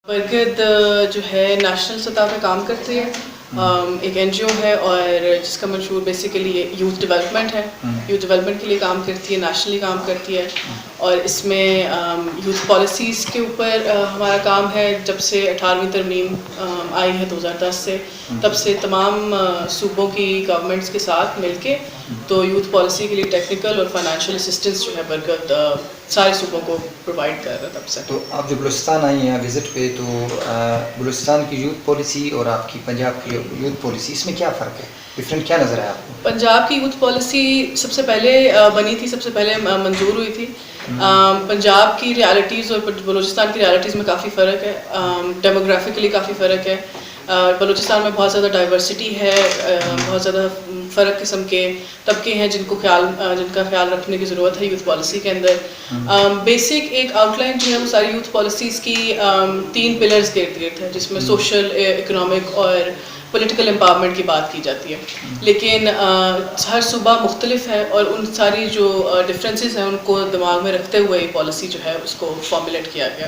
برکت جو ہے نیشنل سطح پہ کام کرتی ہے، ایک این جی او ہے اور جس کا منشور بیسیکلی یوتھ ڈیولپمنٹ ہے. یوتھ ڈیولپمنٹ کے لیے کام کرتی ہے، نیشنلی کام کرتی ہے، اور اس میں یوتھ پالیسیز کے اوپر ہمارا کام ہے. جب سے 18ویں ترمیم آئی ہے 2010 سے، تب سے تمام صوبوں کی گورنمنٹس کے ساتھ مل کے تو یوتھ پالیسی کے لیے ٹیکنیکل اور فائنینشیل اسسٹنس جو ہے برکت سارے صوبوں کو پرووائڈ کر رہا ہے تب سے. تو آپ جو بلوچستان آئی ہیں وزٹ پہ، تو بلوچستان کی یوتھ پالیسی اور آپ کی پنجاب کی یوتھ پالیسی، اس میں کیا فرق ہے؟ ڈفرینٹ کیا نظر ہے آپ کو؟ پنجاب کی یوتھ پالیسی سب سے پہلے بنی تھی، سب سے پہلے منظور ہوئی تھی. پنجاب کی ریالٹیز اور بلوچستان کی ریالٹیز میں کافی فرق ہے، ڈیموگرافکلی کافی فرق ہے. بلوچستان میں بہت زیادہ ڈائیورسٹی ہے، بہت زیادہ فرق قسم کے طبقے ہیں جن کا خیال رکھنے کی ضرورت ہے یوتھ پالیسی کے اندر. بیسک ایک آؤٹ لائن جو ہے وہ ساری یوتھ پالیسیز کی 3 پلرز کے ارد گرد ہے، جس میں سوشل، اکنامک اور پولیٹیکل امپاورمنٹ کی بات کی جاتی ہے. لیکن ہر صوبہ مختلف ہے اور ان ساری جو ڈفرینسز ہیں ان کو دماغ میں رکھتے ہوئے یہ پالیسی جو ہے اس کو فارمولیٹ کیا گیا.